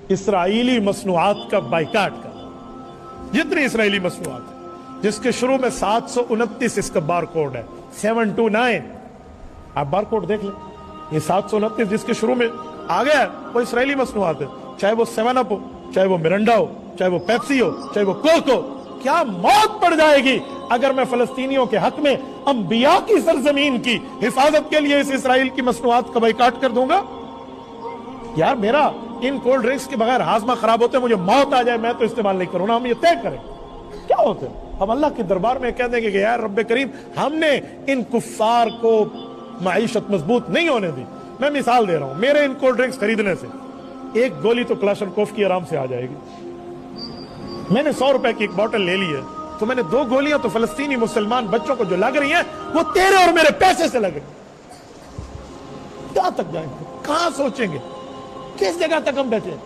اسرائیلی مصنوعات کا بائیکاٹ کر، جتنی اسرائیلی مصنوعات ہیں جس کے شروع میں 729 اس کا بار کوڈ ہے 729، آپ بار کوڈ دیکھ لیں، یہ 729 جس کے شروع میں آ گیا ہے وہ اسرائیلی مصنوعات ہے، چاہے وہ 7 اپ ہو، چاہے وہ مرنڈا ہو، چاہے وہ پیپسی ہو، چاہے وہ کوک ہو۔ کیا موت پڑ جائے گی اگر میں فلسطینیوں کے حق میں انبیاء کی سرزمین کی حفاظت کے لیے اس اسرائیل کی مصنوعات کا بائیکاٹ کر دوں گا؟ یار میرا ان کولڈ ڈرنکس کے بغیر ہاضمہ خراب ہوتے ہیں، مجھے موت آ جائے میں تو استعمال نہیں کروں نا، ہم یہ طے کریں کیا ہوتے ہیں؟ ہم اللہ کے دربار میں کہہ دیں گے کہ یار رب کریم ہم نے ان کفار کو معیشت مضبوط نہیں ہونے دی۔ میں مثال دے رہا ہوں، میرے ان کولڈ ڈرنکس خریدنے سے ایک گولی تو کلاشنکوف کی آرام سے آ جائے گی، میں نے 100 روپے کی ایک بوٹل لے لی ہے تو میں نے 2 گولیاں تو فلسطینی مسلمان بچوں کو جو لگ رہی ہیں وہ تیرے اور میرے پیسے سے لگ رہی ہیں۔ کہاں تک جائیں گے؟ کہاں سوچیں گے؟ کس جگہ تک ہم بیٹھے ہیں؟